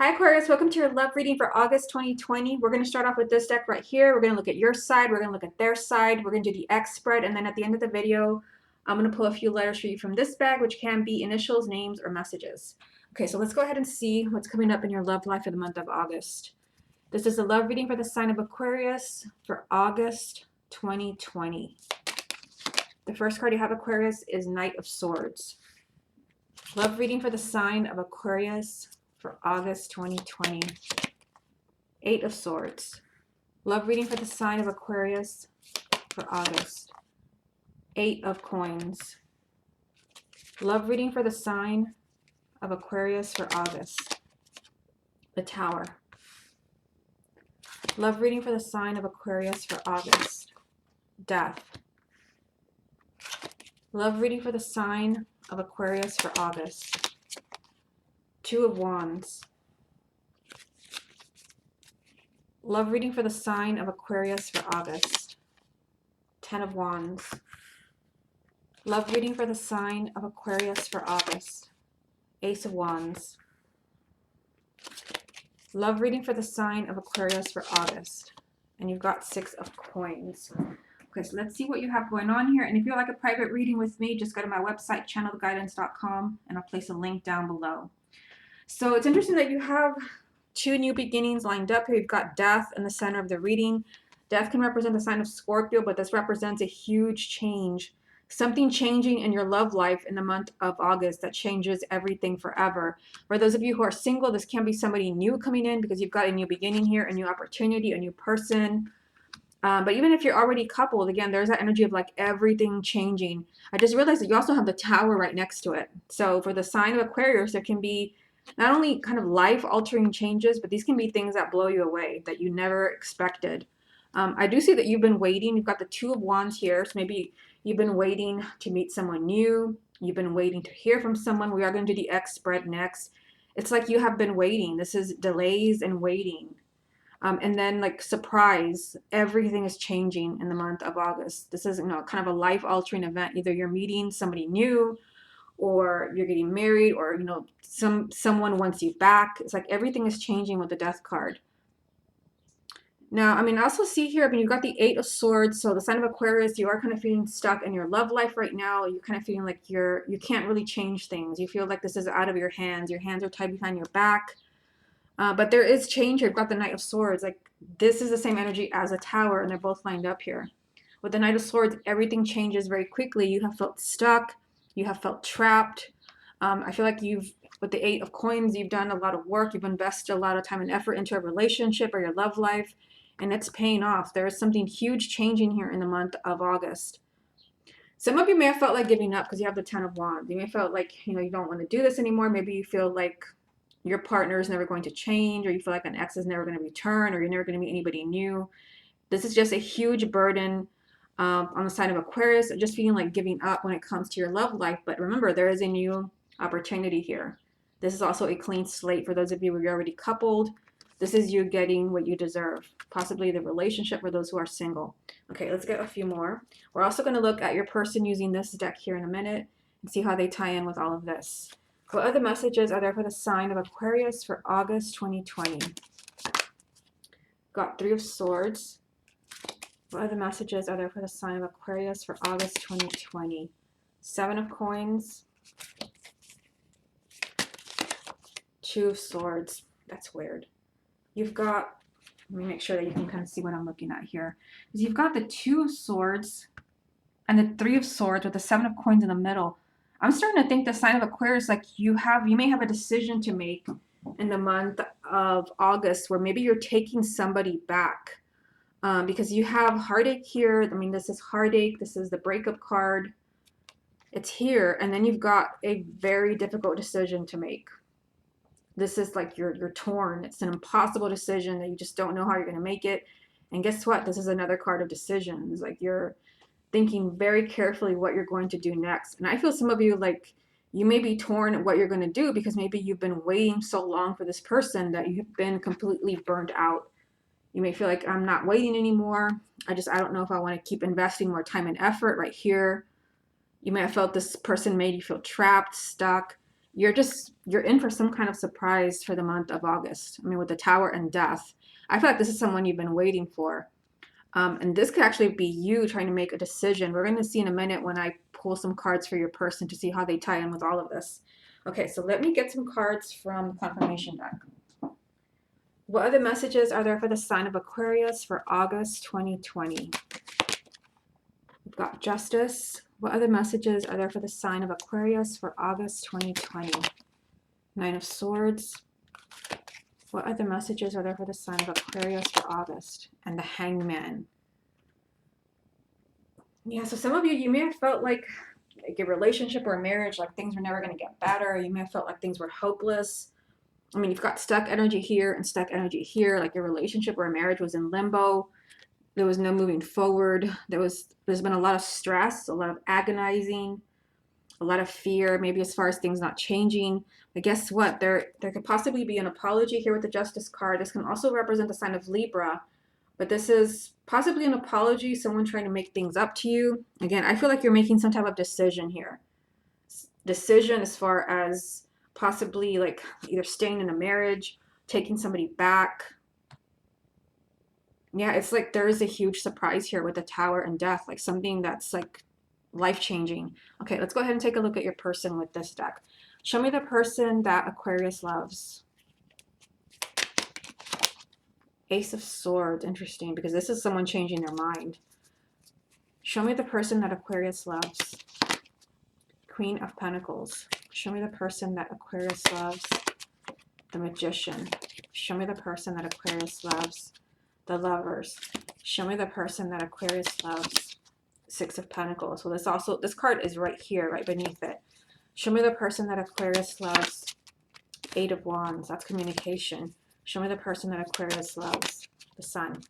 Hi Aquarius, welcome to your love reading for August 2020. We're going to start off with this deck right here. We're going to look at your side, we're going to look at their side, we're going to do the X spread, and then at the end of the video, I'm going to pull a few letters for you from this bag, which can be initials, names, or messages. Okay, so let's go ahead and see what's coming up in your love life for the month of August. This is a love reading for the sign of Aquarius for August 2020. The first card you have, Aquarius, is Knight of Swords. Love reading for the sign of Aquarius for August 2020. Eight of Swords. Love reading for the sign of Aquarius for August. Eight of Coins. Love reading for the sign of Aquarius for August. The Tower. Love reading for the sign of Aquarius for August. Death. Love reading for the sign of Aquarius for August. Two of Wands. Love reading for the sign of Aquarius for August. Ten of Wands. Love reading for the sign of Aquarius for August. Ace of Wands. Love reading for the sign of Aquarius for August. And you've got Six of Coins. Okay, so let's see what you have going on here. And if you'd like a private reading with me, just go to my website, channeltheguidance.com, and I'll place a link down below. So it's interesting that you have two new beginnings lined up here. You've got Death in the center of the reading. Death can represent the sign of Scorpio, but this represents a huge change. Something changing in your love life in the month of August that changes everything forever. For those of you who are single, this can be somebody new coming in because you've got a new beginning here, a new opportunity, a new person. But even if you're already coupled, again, there's that energy of like everything changing. I just realized that you also have the Tower right next to it. So for the sign of Aquarius, there can be not only kind of life-altering changes, but these can be things that blow you away that you never expected. I do see that you've been waiting. You've got the Two of Wands here. So maybe you've been waiting to meet someone new. You've been waiting to hear from someone. We are going to do the X spread next. It's like you have been waiting. This is delays and waiting. And then like surprise, everything is changing in the month of August. This is, kind of a life-altering event. Either you're meeting somebody new, or you're getting married, or someone wants you back. It's like everything is changing with the Death card. Now, I also see here, you've got the Eight of Swords. So the sign of Aquarius, you are kind of feeling stuck in your love life right now. You're kind of feeling like you can't really change things. You feel like this is out of your hands. Your hands are tied behind your back. But there is change here. You've got the Knight of Swords. Like this is the same energy as a Tower, and they're both lined up here. With the Knight of Swords, everything changes very quickly. You have felt stuck. You have felt trapped. I feel like with the Eight of Coins, you've done a lot of work. You've invested a lot of time and effort into a relationship or your love life, and it's paying off. There is something huge changing here in the month of August. Some of you may have felt like giving up because you have the Ten of Wands. You may have felt like, you don't want to do this anymore. Maybe you feel like your partner is never going to change, or you feel like an ex is never going to return, or you're never going to meet anybody new. This is just a huge burden on the side of Aquarius, just feeling like giving up when it comes to your love life. But remember, there is a new opportunity here. This is also a clean slate for those of you who are already coupled. This is you getting what you deserve, possibly the relationship for those who are single. Okay, let's get a few more. We're also going to look at your person using this deck here in a minute and see how they tie in with all of this. What other messages are there for the sign of Aquarius for August 2020? Got Three of Swords. What other messages are there for the sign of Aquarius for August 2020? Seven of Coins. Two of Swords. That's weird. You've got, let me make sure that you can kind of see what I'm looking at here. Because you've got the Two of Swords and the Three of Swords with the Seven of Coins in the middle. I'm starting to think the sign of Aquarius, like you may have a decision to make in the month of August where maybe you're taking somebody back because you have heartache here. This is heartache. This is the breakup card. It's here. And then you've got a very difficult decision to make. This is like you're torn. It's an impossible decision that you just don't know how you're going to make it. And guess what? This is another card of decisions. Like you're thinking very carefully what you're going to do next. And I feel some of you, like you may be torn at what you're going to do because maybe you've been waiting so long for this person that you've been completely burnt out. You may feel like I'm not waiting anymore. I don't know if I want to keep investing more time and effort right here. You may have felt this person made you feel trapped, stuck. you're in for some kind of surprise for the month of August. I mean, with the Tower and Death, I feel like this is someone you've been waiting for. And this could actually be you trying to make a decision. We're going to see in a minute when I pull some cards for your person to see how they tie in with all of this. Okay, so let me get some cards from the confirmation deck. What other messages are there for the sign of Aquarius for August 2020? We've got Justice. What other messages are there for the sign of Aquarius for August 2020? Nine of Swords. What other messages are there for the sign of Aquarius for August? And the Hangman. Yeah, so some of you, you may have felt like a relationship or a marriage, like things were never going to get better. You may have felt like things were hopeless. I mean, you've got stuck energy here and stuck energy here, like your relationship or a marriage was in limbo. There was no moving forward. There's been a lot of stress, a lot of agonizing, a lot of fear, maybe as far as things not changing. But guess what? There could possibly be an apology here with the Justice card. This can also represent the sign of Libra, but this is possibly an apology, someone trying to make things up to you. Again, I feel like you're making some type of decision here. Decision as far as possibly like either staying in a marriage, taking somebody back. Yeah, it's like there is a huge surprise here with the Tower and Death, like something that's like life-changing. Okay, let's go ahead and take a look at your person with this deck. Show me the person that Aquarius loves. Ace of Swords, interesting, because this is someone changing their mind. Show me the person that Aquarius loves. Queen of Pentacles. Show me the person that Aquarius loves. The Magician. Show me the person that Aquarius loves. The Lovers. Show me the person that Aquarius loves. Six of Pentacles. So this card is right here, right beneath it. Show me the person that Aquarius loves. Eight of Wands. That's communication. Show me the person that Aquarius loves. The Sun.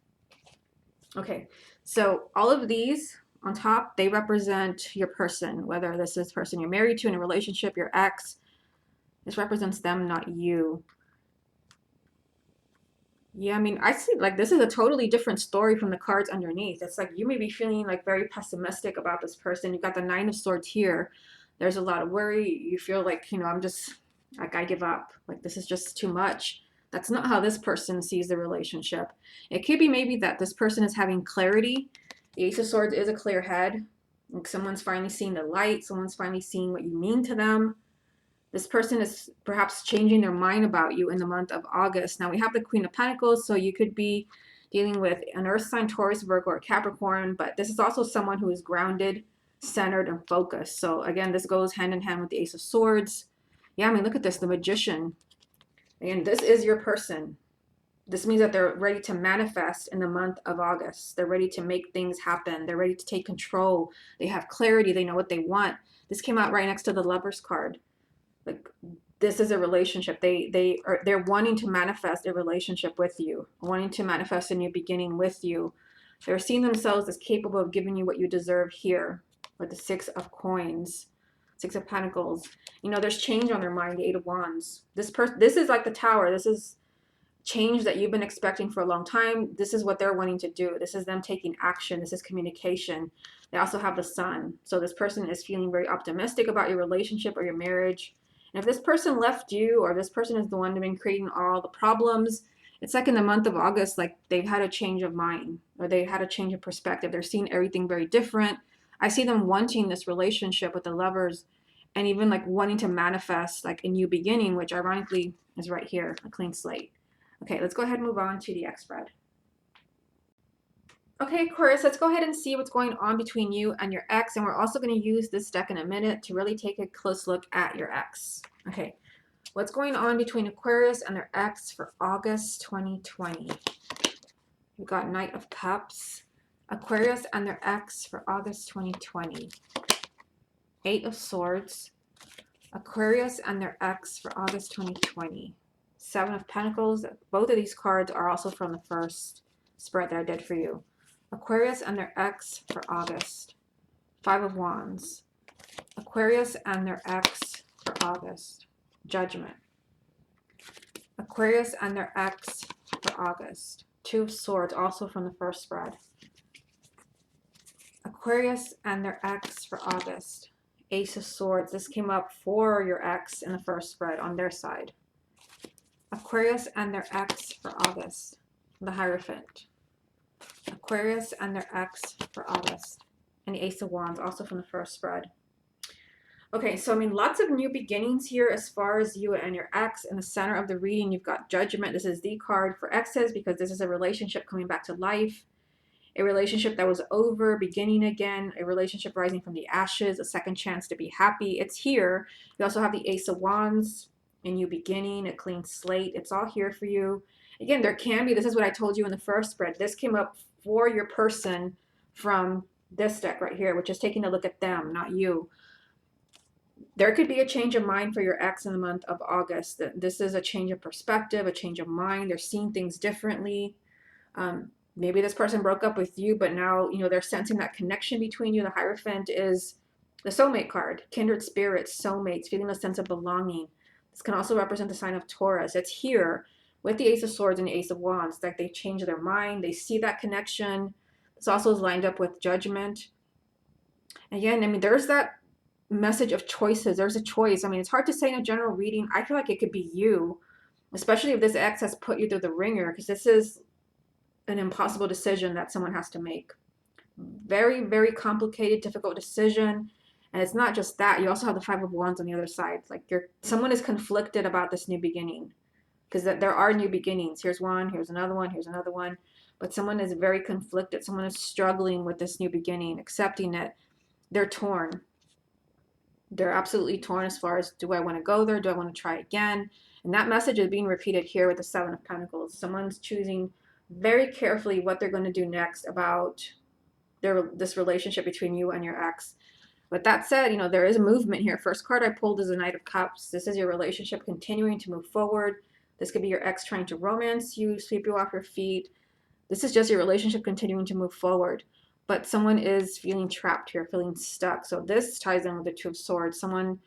Okay, so all of these on top, they represent your person, whether this is the person you're married to in a relationship, your ex. This represents them, not you. Yeah, I mean, I see like this is a totally different story from the cards underneath. It's like you may be feeling like very pessimistic about this person. You've got the Nine of Swords here. There's a lot of worry. You feel like, you know, I'm just like, I give up. Like, this is just too much. That's not how this person sees the relationship. It could be maybe that this person is having clarity. The Ace of Swords is a clear head. Like someone's finally seeing the light. Someone's finally seeing what you mean to them. This person is perhaps changing their mind about you in the month of August. Now we have the Queen of Pentacles, so you could be dealing with an Earth sign, Taurus, Virgo, or Capricorn, but this is also someone who is grounded, centered, and focused. So again, this goes hand in hand with the Ace of Swords. Yeah, I mean, look at this, the Magician. Again, this is your person. This means that they're ready to manifest in the month of August. They're ready to make things happen. They're ready to take control. They have clarity. They know what they want. This came out right next to the Lovers card. Like this is a relationship. They're wanting to manifest a relationship with you, wanting to manifest a new beginning with you. They're seeing themselves as capable of giving you what you deserve here with the Six of Coins, Six of Pentacles. You know, there's change on their mind, the Eight of Wands. This is like the Tower. This is change that you've been expecting for a long time. This is what they're wanting to do. This is them taking action. This is communication. They also have the Sun. So this person is feeling very optimistic about your relationship or your marriage. And if this person left you, or this person is the one who's been creating all the problems, it's like in the month of August, like they've had a change of mind, or they had a change of perspective. They're seeing everything very different. I see them wanting this relationship with the Lovers, and even like wanting to manifest like a new beginning, which ironically is right here, a clean slate. Okay, let's go ahead and move on to the X spread. Okay, Aquarius, let's go ahead and see what's going on between you and your ex. And we're also going to use this deck in a minute to really take a close look at your ex. Okay, what's going on between Aquarius and their ex for August 2020? We've got Knight of Cups, Aquarius and their ex for August 2020. Eight of Swords, Aquarius and their ex for August 2020. Seven of Pentacles. Both of these cards are also from the first spread that I did for you. Aquarius and their ex for August. Five of Wands. Aquarius and their ex for August. Judgment. Aquarius and their ex for August. Two of Swords, also from the first spread. Aquarius and their ex for August. Ace of Swords. This came up for your ex in the first spread on their side. Aquarius and their ex for August. The Hierophant. Aquarius and their ex for August. And the Ace of Wands, also from the first spread. Okay, so I mean, lots of new beginnings here as far as you and your ex. In the center of the reading, you've got Judgment. This is the card for exes because this is a relationship coming back to life. A relationship that was over, beginning again, a relationship rising from the ashes, a second chance to be happy. It's here. You also have the Ace of Wands, a new beginning, a clean slate. It's all here for you. Again, there can be, this is what I told you in the first spread. This came up for your person from this deck right here, which is taking a look at them, not you. There could be a change of mind for your ex in the month of August. This is a change of perspective, a change of mind. They're seeing things differently. Maybe this person broke up with you, but now, you know, they're sensing that connection between you. The Hierophant is the soulmate card, kindred spirits, soulmates, feeling a sense of belonging. This can also represent the sign of Taurus. It's here with the Ace of Swords and the Ace of Wands, like they change their mind. They see that connection. This also is lined up with Judgment. Again, I mean, there's that message of choices. There's a choice. I mean, it's hard to say in a general reading. I feel like it could be you, especially if this ex has put you through the ringer, because this is an impossible decision that someone has to make. Very, very complicated, difficult decision. And it's not just that. You also have the Five of Wands on the other side. Like someone is conflicted about this new beginning, because there are new beginnings. Here's one, here's another one, here's another one. But someone is very conflicted. Someone is struggling with this new beginning, accepting it. They're torn. They're absolutely torn as far as, do I want to go there? Do I want to try again? And that message is being repeated here with the Seven of Pentacles. Someone's choosing very carefully what they're going to do next about this relationship between you and your ex. But that said, you know, there is a movement here. First card I pulled is the Knight of Cups. This is your relationship continuing to move forward. This could be your ex trying to romance you, sweep you off your feet. This is just your relationship continuing to move forward. But someone is feeling trapped here, feeling stuck. So this ties in with the Two of Swords. Someone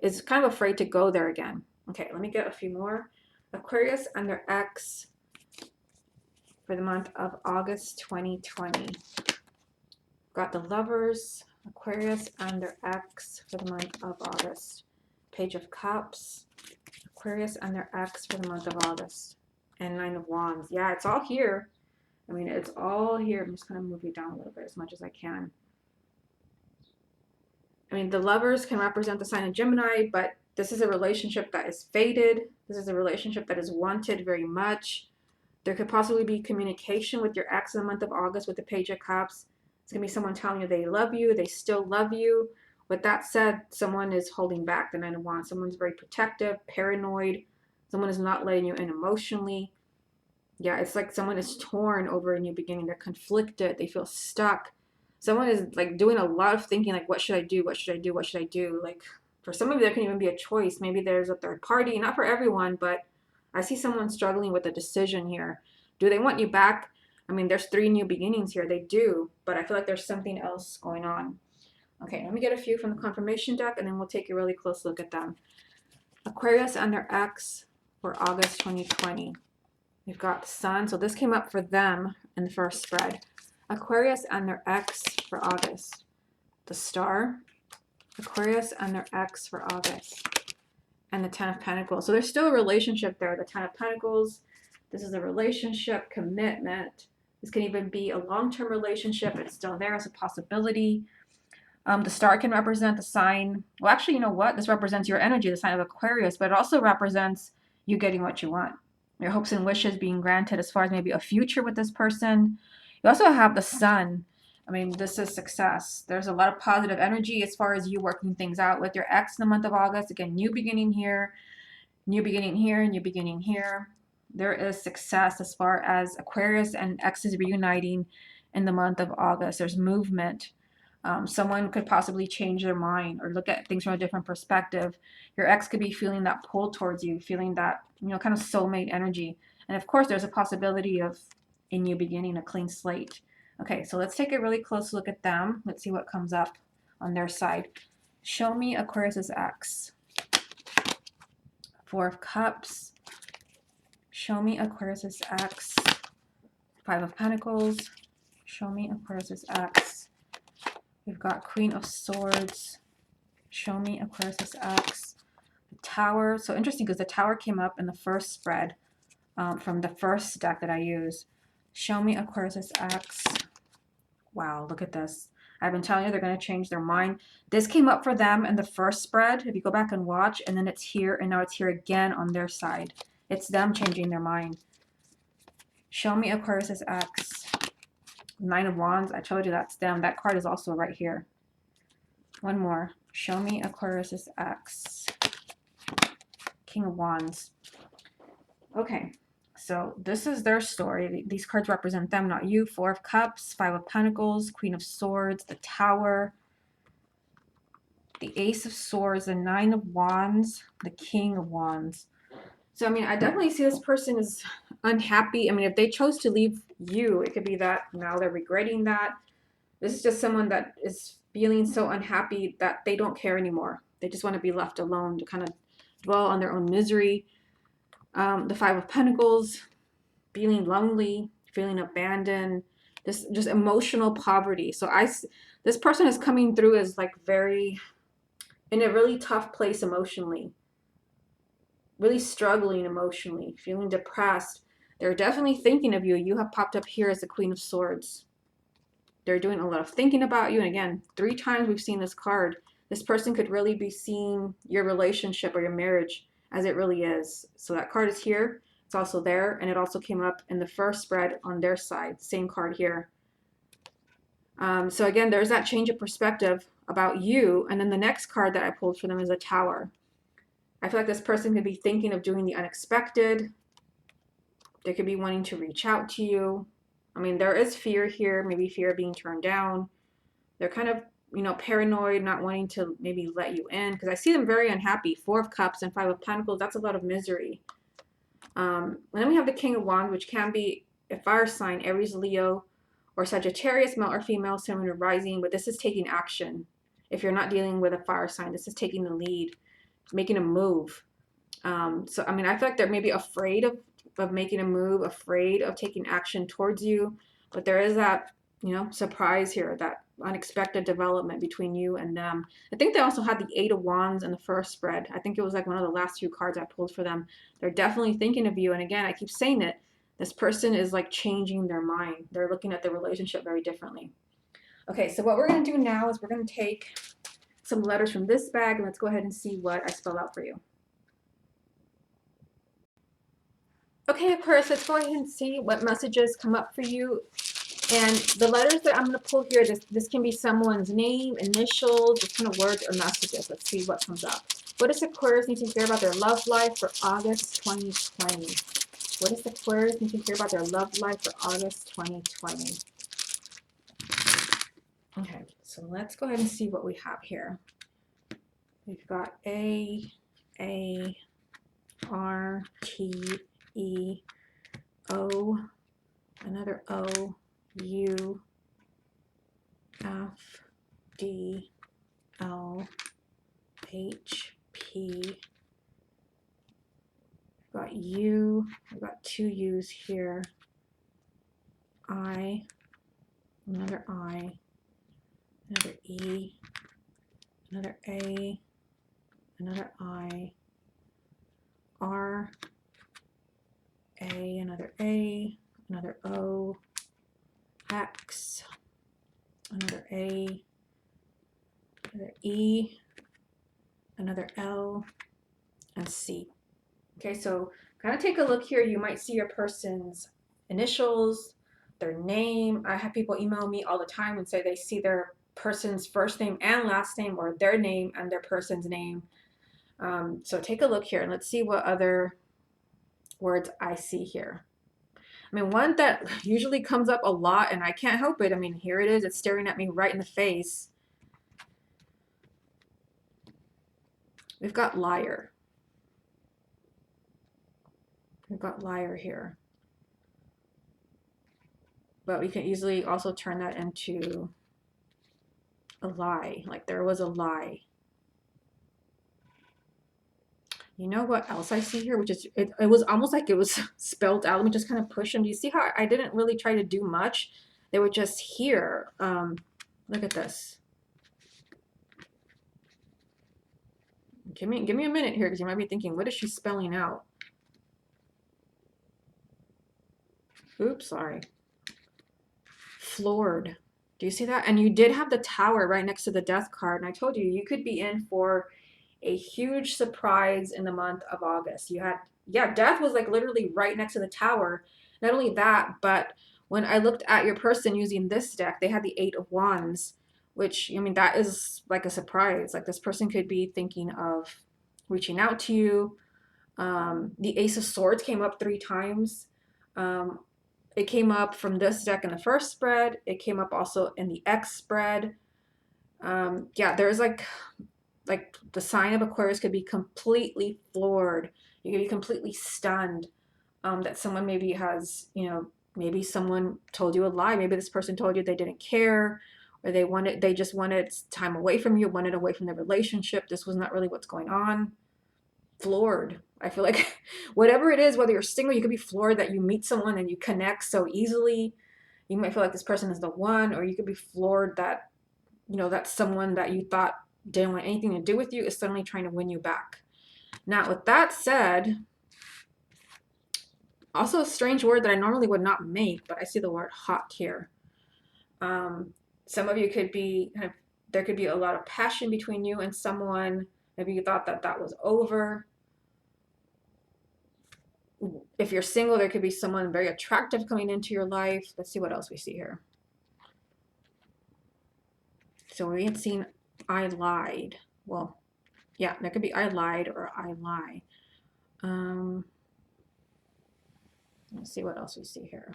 is kind of afraid to go there again. Okay, let me get a few more. Aquarius and their ex for the month of August 2020. Got the Lovers, Aquarius and their ex for the month of August. Page of Cups, Aquarius and their ex for the month of August. And Nine of Wands. Yeah, it's all here. I mean, it's all here. I'm just going to move you down a little bit as much as I can. I mean, the Lovers can represent the sign of Gemini, but this is a relationship that is fated. This is a relationship that is wanted very much. There could possibly be communication with your ex in the month of August with the Page of Cups. It's going to be someone telling you they love you. They still love you. With that said, someone is holding back the Nine of Wands. Someone's very protective, paranoid. Someone is not letting you in emotionally. Yeah, it's like someone is torn over a new beginning. They're conflicted. They feel stuck. Someone is like doing a lot of thinking, like, what should I do? What should I do? What should I do? Like, for some of you, there can even be a choice. Maybe there's a third party. Not for everyone, but I see someone struggling with a decision here. Do they want you back? I mean, there's 3 new beginnings here. They do, but I feel like there's something else going on. Okay, let me get a few from the confirmation deck, and then we'll take a really close look at them. Aquarius and their ex for August 2020. We've got the Sun. So this came up for them in the first spread. Aquarius and their ex for August. The Star. Aquarius and their ex for August. And the Ten of Pentacles. So there's still a relationship there. The Ten of Pentacles. This is a relationship, commitment. This can even be a long-term relationship. It's still there as a possibility. The Star can represent the sign. Well, actually, you know what? This represents your energy, the sign of Aquarius, but it also represents you getting what you want. Your hopes and wishes being granted as far as maybe a future with this person. You also have the Sun. I mean, this is success. There's a lot of positive energy as far as you working things out with your ex in the month of August. Again, new beginning here, new beginning here, new beginning here. There is success as far as Aquarius and exes reuniting in the month of August. There's movement. Someone could possibly change their mind or look at things from a different perspective. Your ex could be feeling that pull towards you, feeling that, you know, kind of soulmate energy. And of course, there's a possibility of a new beginning, a clean slate. Okay, so let's take a really close look at them. Let's see what comes up on their side. Show me Aquarius's ex. Four of Cups. Show me Aquarius's ex. Five of Pentacles. Show me Aquarius's ex. We've got Queen of Swords. Show me Aquarius X. The Tower. So interesting because the Tower came up in the first spread from the first deck that I used. Show me Aquarius X. Wow, look at this. I've been telling you they're going to change their mind. This came up for them in the first spread, if you go back and watch, and then it's here, and now it's here again on their side. It's them changing their mind. Show me Aquarius X. Nine of Wands. I told you that's them. That card is also right here. One more. Show me Aquarius X. King of Wands. Okay. So this is their story. These cards represent them, not you. Four of Cups, Five of Pentacles, Queen of Swords, the Tower, the Ace of Swords, the Nine of Wands, the King of Wands. So, I mean, I definitely see this person is unhappy. I mean, if they chose to leave you, it could be that now they're regretting that. This is just someone that is feeling so unhappy that they don't care anymore. They just want to be left alone to kind of dwell on their own misery. The Five of Pentacles, feeling lonely, feeling abandoned, this just emotional poverty. So this person is coming through as like very in a really tough place emotionally, really struggling emotionally, feeling depressed. They're definitely thinking of you. You have popped up here as the Queen of Swords. They're doing a lot of thinking about you. And again, 3 times we've seen this card. This person could really be seeing your relationship or your marriage as it really is. So that card is here. It's also there. And it also came up in the first spread on their side. Same card here. So again, there's that change of perspective about you. And then the next card that I pulled for them is a Tower. I feel like this person could be thinking of doing the unexpected. They could be wanting to reach out to you. I mean, there is fear here, maybe fear of being turned down. They're kind of, you know, paranoid, not wanting to maybe let you in, because I see them very unhappy. Four of Cups and Five of Pentacles, that's a lot of misery. And then we have the King of Wands, which can be a fire sign, Aries, Leo, or Sagittarius, male or female, sun or rising, but this is taking action. If you're not dealing with a fire sign, this is taking the lead, making a move. So, I mean, I feel like they're maybe afraid of making a move, afraid of taking action towards you, but there is that, you know, surprise here, that unexpected development between you and them. I think they also had the Eight of Wands in the first spread. I think it was like one of the last few cards I pulled for them. They're definitely thinking of you. And again, I keep saying it, this person is like changing their mind. They're looking at the relationship very differently. Okay, so what we're going to do now is we're going to take some letters from this bag and let's go ahead and see what I spell out for you. Okay, Aquarius, let's go ahead and see what messages come up for you. And the letters that I'm going to pull here, this can be someone's name, initials, just kind of words or messages. Let's see what comes up. What does Aquarius need to hear about their love life for August 2020? What does Aquarius need to hear about their love life for August 2020? Okay, so let's go ahead and see what we have here. We've got A, R, T, E, O, another O, U, F, D, L, H, P. I've got U, I've got 2 U's here. I, another I, another E, another A, another I, R, A, another O, X, another A, another E, another L, and C. Okay, so kind of take a look here. You might see your person's initials, their name. I have people email me all the time and say they see their person's first name and last name, or their name and their person's name. So take a look here and let's see what other words I see here. I mean, one that usually comes up a lot, and I can't help it. I mean, here it is. It's staring at me right in the face. We've got liar. We've got liar here. But we can easily also turn that into a lie. Like there was a lie. You know what else I see here? Which is, it was almost like it was spelled out. Let me just kind of push them. Do you see how I didn't really try to do much? They were just here. Look at this. Give me a minute here, because you might be thinking, what is she spelling out? Oops, sorry. Floored. Do you see that? And you did have the Tower right next to the Death card. And I told you, you could be in for a huge surprise in the month of August. You had, yeah, Death was like literally right next to the Tower. Not only that, but when I looked at your person using this deck, they had the Eight of Wands, which, I mean, that is like a surprise. Like this person could be thinking of reaching out to you. The Ace of Swords came up 3 times. Um, it came up from this deck in the first spread. It came up also in the X spread. Yeah, there's like the sign of Aquarius could be completely floored. You could be completely stunned that someone maybe has, you know, maybe someone told you a lie. Maybe this person told you they didn't care, or they just wanted time away from you, wanted away from the relationship. This was not really what's going on. Floored. I feel like whatever it is, whether you're single, you could be floored that you meet someone and you connect so easily. You might feel like this person is the one, or you could be floored that, you know, that someone that you thought didn't want anything to do with you is suddenly trying to win you back. Now, with that said, also a strange word that I normally would not make, but I see the word hot here. Some of you could be kind of, there could be a lot of passion between you and someone. Maybe you thought that that was over. If you're single, there could be someone very attractive coming into your life. Let's see what else we see here. So we had seen I lied. Well, yeah, that could be I lied or I lie. Let's see what else we see here.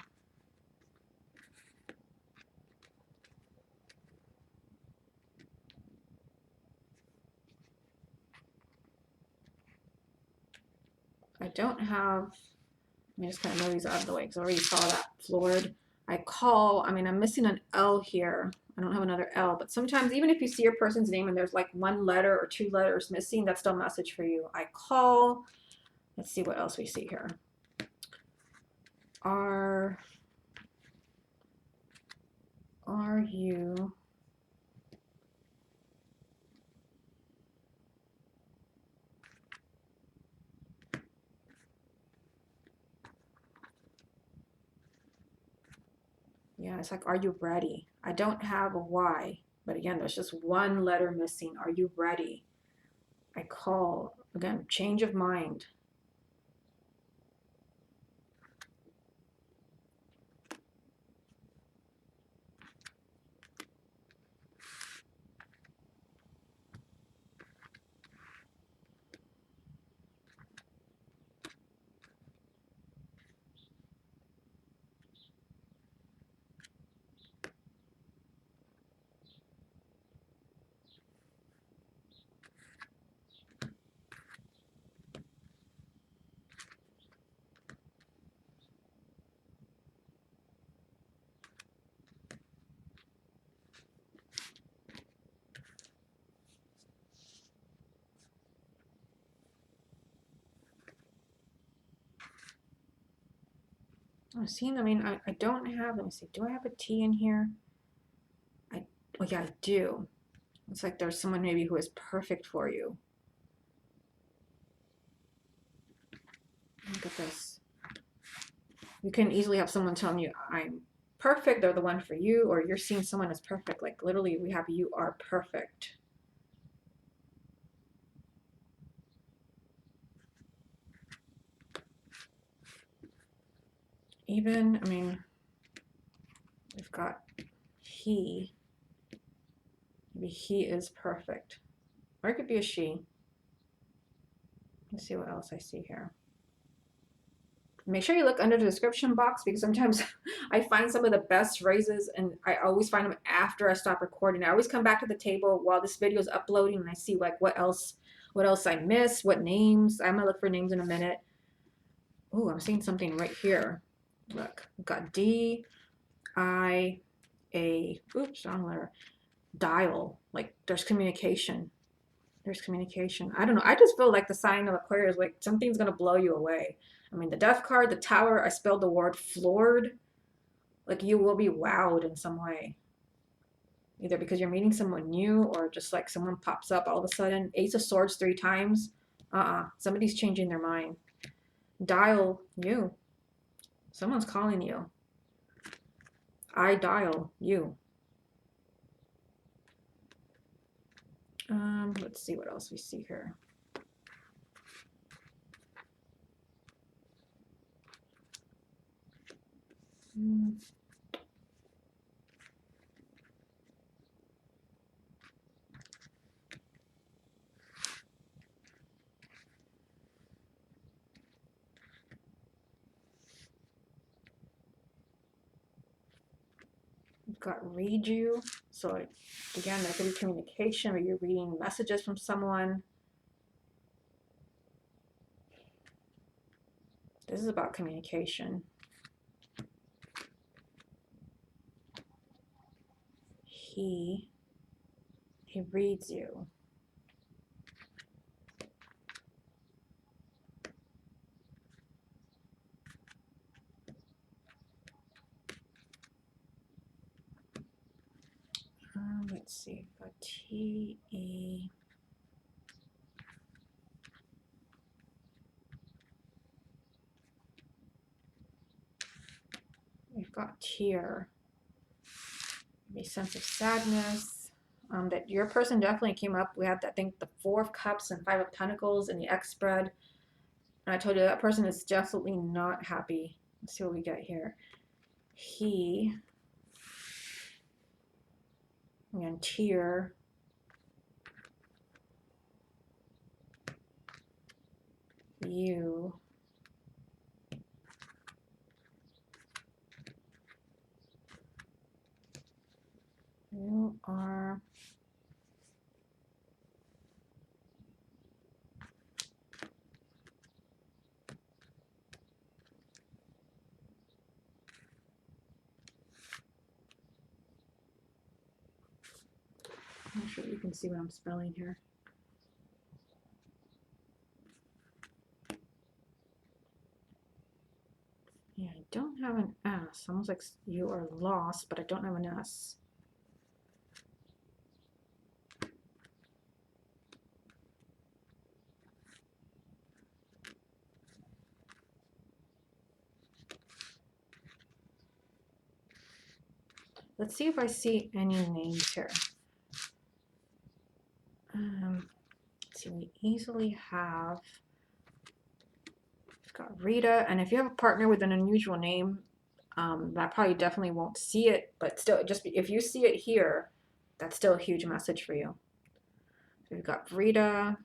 I don't have, let me just kind of move these out of the way because I already saw that floored. I call, I mean, I'm missing an L here. I don't have another L, but sometimes even if you see your person's name and there's like 1 letter or 2 letters missing, that's still a message for you. I call. Let's see what else we see here. Are you yeah, it's like, are you ready? I don't have a Y, but again, there's just 1 letter missing. Are you ready? I call. Again, change of mind. I'm seeing, I mean, I don't have, let me see, do I have a T in here? Oh yeah, I do. It's like there's someone maybe who is perfect for you. Look at this. You can easily have someone telling you, I'm perfect, they're the one for you, or you're seeing someone as perfect. Like literally we have you are perfect. Even, I mean, we've got he. Maybe he is perfect. Or it could be a she. Let's see what else I see here. Make sure you look under the description box because sometimes I find some of the best phrases and I always find them after I stop recording. I always come back to the table while this video is uploading and I see like what else I missed, what names. I'm gonna look for names in a minute. Oh, I'm seeing something right here. Look, we've got D, I, A, oops, wrong letter, dial. Like there's communication. There's communication. I don't know. I just feel like the sign of Aquarius, like something's gonna blow you away. I mean, the Death card, the Tower, I spelled the word floored. Like you will be wowed in some way. either because you're meeting someone new or just like someone pops up all of a sudden. Ace of Swords 3 times. Somebody's changing their mind. Dial you. Someone's calling you. I dial you. Let's see what else we see here. We've got read you. So again, there could be communication where you're reading messages from someone. This is about communication. He reads you. Let's see, got T-E. We've got tear. A sense of sadness. That your person definitely came up. We had, I think, the 4 of Cups and 5 of Pentacles in the X spread. And I told you that person is definitely not happy. Let's see what we get here. He. And tear. You. You are. I'm not sure you can see what I'm spelling here. Yeah, I don't have an S. Almost like you are lost, but I don't have an S. Let's see if I see any names here. Let's see, we easily have. We've got Rita, and if you have a partner with an unusual name, that probably definitely won't see it, but still, just if you see it here, that's still a huge message for you. So we've got Rita.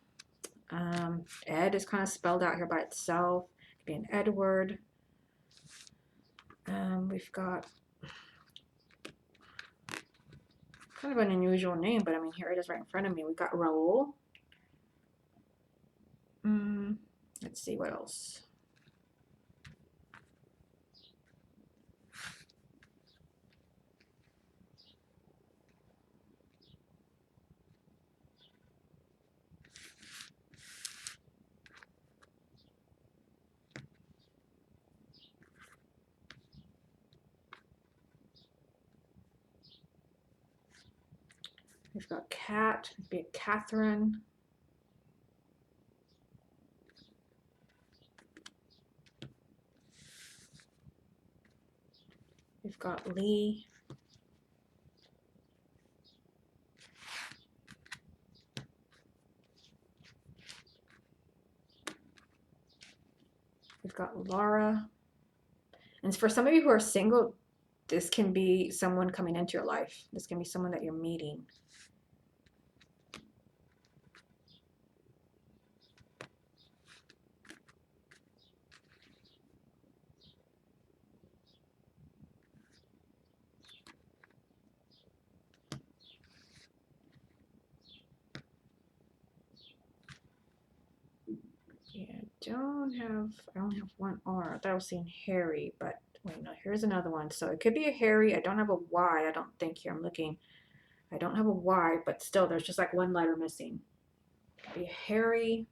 Ed is kind of spelled out here by itself. It could be an Edward. We've got kind of an unusual name, but I mean, here it is right in front of me. We've got Raul. Let's see what else. We've got Cat, it'd be a Catherine. We've got Lee. We've got Laura. And for some of you who are single, this can be someone coming into your life. This can be someone that you're meeting. Yeah, I only have one R. I thought I was seeing Harry, but wait, no, here's another one. So it could be a Harry. I don't have a Y. I don't think here. I'm looking. I don't have a Y, but still, there's just like one letter missing. It could be a Harry.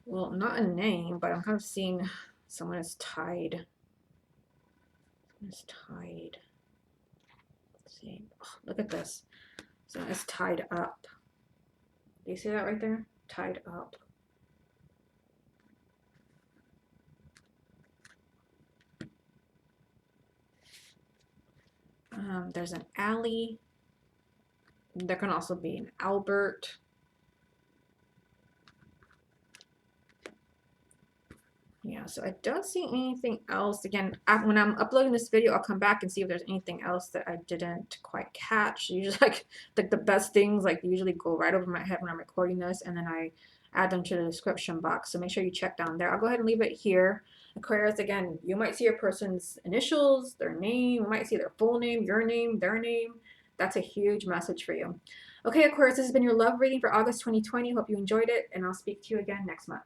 well, not a name, but I'm kind of seeing someone is tied. Someone is tied. Let's see. Oh, look at this. Someone is tied up. Do you see that right there? Tied up. There's an alley. There can also be an Albert. Yeah, so I don't see anything else. Again, when I'm uploading this video, I'll come back and see if there's anything else that I didn't quite catch. Usually, like the best things like usually go right over my head when I'm recording this, and then I add them to the description box. So make sure you check down there. I'll go ahead and leave it here. Aquarius, again, you might see a person's initials, their name, you might see their full name, your name, their name. That's a huge message for you. Okay, Aquarius, this has been your love reading for August 2020. Hope you enjoyed it, and I'll speak to you again next month.